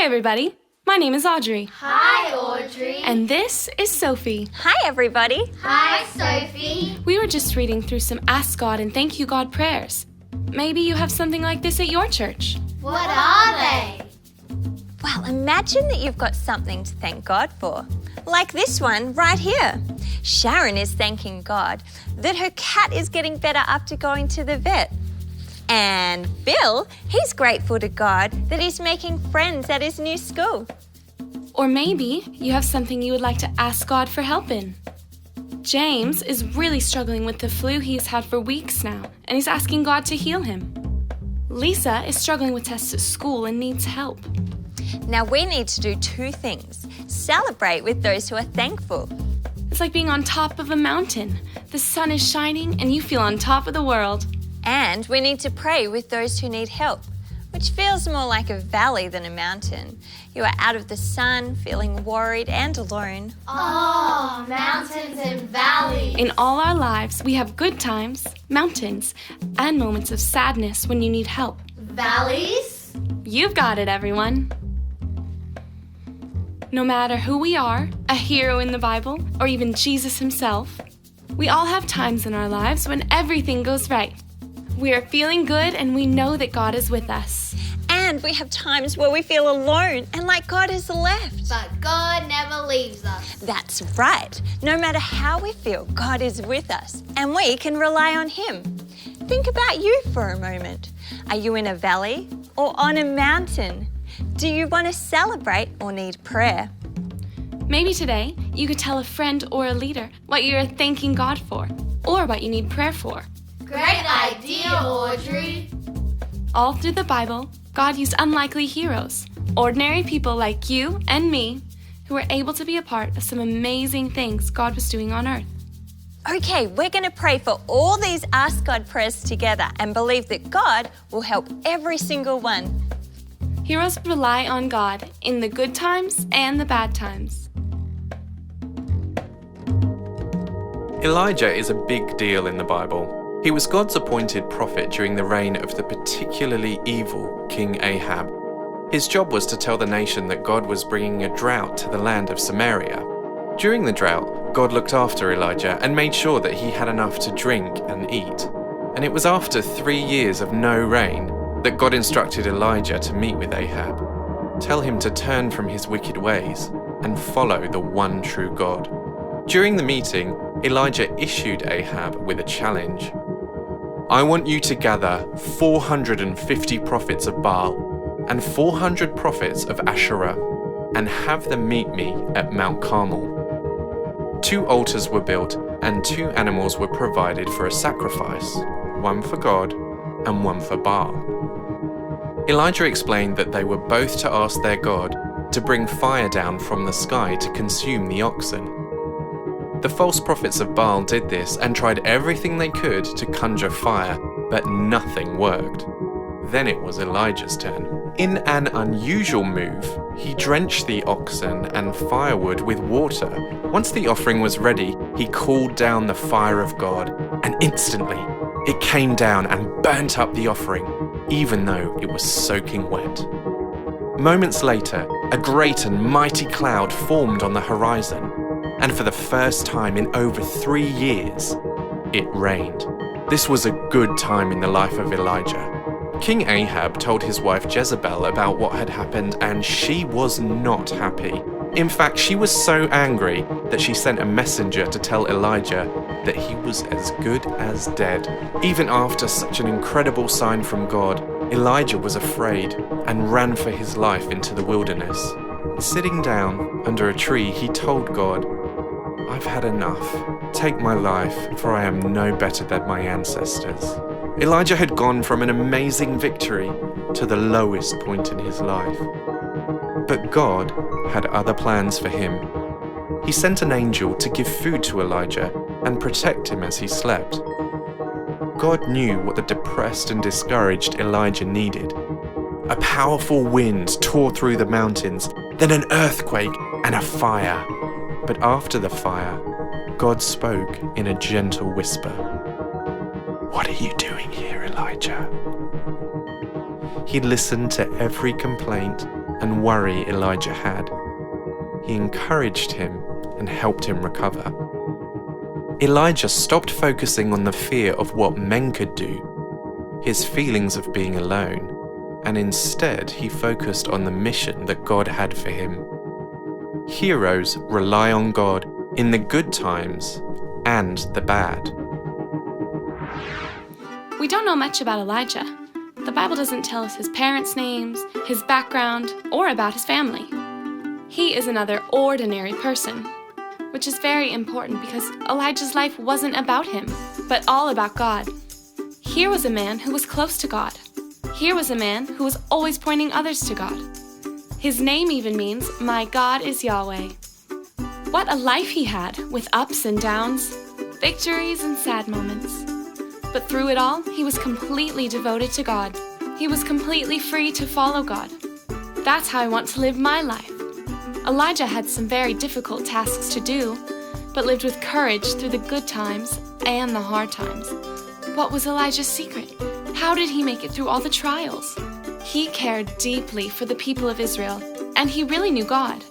Hi, everybody. My name is Audrey. Hi, Audrey. And this is Sophie. Hi, everybody. Hi, Sophie. We were just reading through some Ask God and Thank You God prayers. Maybe you have something like this at your church. What are they? Well, imagine that you've got something to thank God for. Like this one right here. Sharon is thanking God that her cat is getting better after going to the vet. And Bill, he's grateful to God that he's making friends at his new school. Or maybe you have something you would like to ask God for help in. James is really struggling with the flu he's had for weeks now, and he's asking God to heal him. Lisa is struggling with tests at school and needs help. Now we need to do two things. Celebrate with those who are thankful. It's like being on top of a mountain. The sun is shining and you feel on top of the world. And we need to pray with those who need help, which feels more like a valley than a mountain. You are out of the sun, feeling worried and alone. Oh, mountains and valleys. In all our lives, we have good times, mountains, and moments of sadness when you need help. Valleys? You've got it, everyone. No matter who we are, a hero in the Bible, or even Jesus himself, we all have times in our lives when everything goes right. We are feeling good and we know that God is with us. And we have times where we feel alone and like God has left. But God never leaves us. That's right. No matter how we feel, God is with us and we can rely on him. Think about you for a moment. Are you in a valley or on a mountain? Do you want to celebrate or need prayer? Maybe today you could tell a friend or a leader what you're thanking God for or what you need prayer for. Great idea, Audrey. All through the Bible, God used unlikely heroes, ordinary people like you and me, who were able to be a part of some amazing things God was doing on earth. Okay, we're going to pray for all these Ask God prayers together and believe that God will help every single one. Heroes rely on God in the good times and the bad times. Elijah is a big deal in the Bible. He was God's appointed prophet during the reign of the particularly evil King Ahab. His job was to tell the nation that God was bringing a drought to the land of Samaria. During the drought, God looked after Elijah and made sure that he had enough to drink and eat. And it was after 3 years of no rain that God instructed Elijah to meet with Ahab. Tell him to turn from his wicked ways and follow the one true God. During the meeting, Elijah issued Ahab with a challenge. I want you to gather 450 prophets of Baal and 400 prophets of Asherah and have them meet me at Mount Carmel. 2 altars were built and 2 animals were provided for a sacrifice, one for God and one for Baal. Elijah explained that they were both to ask their God to bring fire down from the sky to consume the oxen. The false prophets of Baal did this and tried everything they could to conjure fire, but nothing worked. Then it was Elijah's turn. In an unusual move, he drenched the oxen and firewood with water. Once the offering was ready, he called down the fire of God, and instantly it came down and burnt up the offering, even though it was soaking wet. Moments later, a great and mighty cloud formed on the horizon. And for the first time in over 3 years, it rained. This was a good time in the life of Elijah. King Ahab told his wife Jezebel about what had happened, and she was not happy. In fact, she was so angry that she sent a messenger to tell Elijah that he was as good as dead. Even after such an incredible sign from God, Elijah was afraid and ran for his life into the wilderness. Sitting down under a tree, he told God, I've had enough. Take my life, for I am no better than my ancestors. Elijah had gone from an amazing victory to the lowest point in his life. But God had other plans for him. He sent an angel to give food to Elijah and protect him as he slept. God knew what the depressed and discouraged Elijah needed. A powerful wind tore through the mountains, then an earthquake and a fire. But after the fire, God spoke in a gentle whisper. What are you doing here, Elijah? He listened to every complaint and worry Elijah had. He encouraged him and helped him recover. Elijah stopped focusing on the fear of what men could do, his feelings of being alone, and instead he focused on the mission that God had for him. Heroes rely on God in the good times and the bad. We don't know much about Elijah. The Bible doesn't tell us his parents' names, his background, or about his family. He is another ordinary person, which is very important because Elijah's life wasn't about him, but all about God. Here was a man who was close to God. Here was a man who was always pointing others to God. His name even means, "My God is Yahweh." What a life he had, with ups and downs, victories and sad moments. But through it all, he was completely devoted to God. He was completely free to follow God. That's how I want to live my life. Elijah had some very difficult tasks to do, but lived with courage through the good times and the hard times. What was Elijah's secret? How did he make it through all the trials? He cared deeply for the people of Israel, and he really knew God.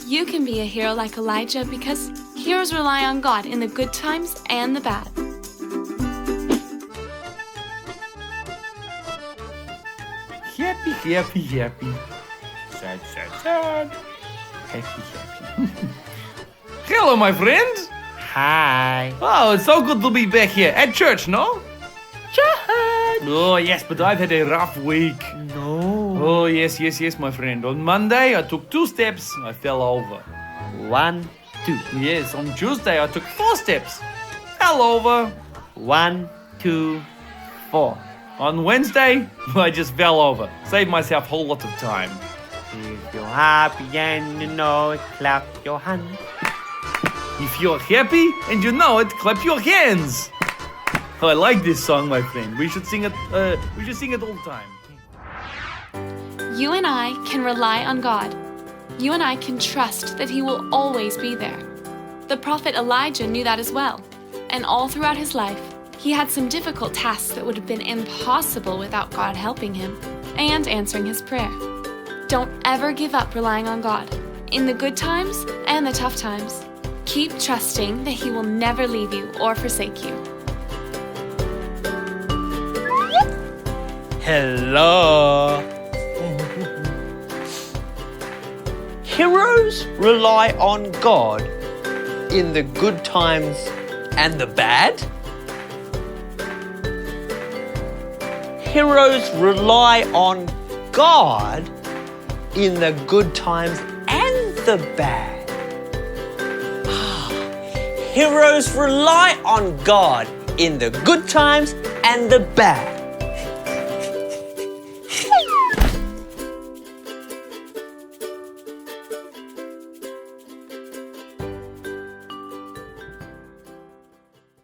You can be a hero like Elijah because heroes rely on God in the good times and the bad. Happy, happy, happy. Sad, sad, sad. Happy, happy. Hello, my friend. Hi. Oh, it's so good to be back here at church, no? Church. Oh, yes, but I've had a rough week. No. Oh, yes, my friend. On Monday, I took 2 steps. I fell over. 1, 2. Yes, on Tuesday, I took 4 steps. Fell over. 1, 2, 4. On Wednesday, I just fell over. Saved myself a whole lot of time. If you're happy and you know it, clap your hands. If you're happy and you know it, clap your hands. Oh, I like this song, my friend. We should sing it. We should sing it all the time. You and I can rely on God. You and I can trust that He will always be there. The prophet Elijah knew that as well. And all throughout his life, he had some difficult tasks that would have been impossible without God helping him and answering his prayer. Don't ever give up relying on God, in the good times and the tough times. Keep trusting that He will never leave you or forsake you. Hello. Heroes rely on God in the good times and the bad. Heroes rely on God in the good times and the bad. Heroes rely on God in the good times and the bad.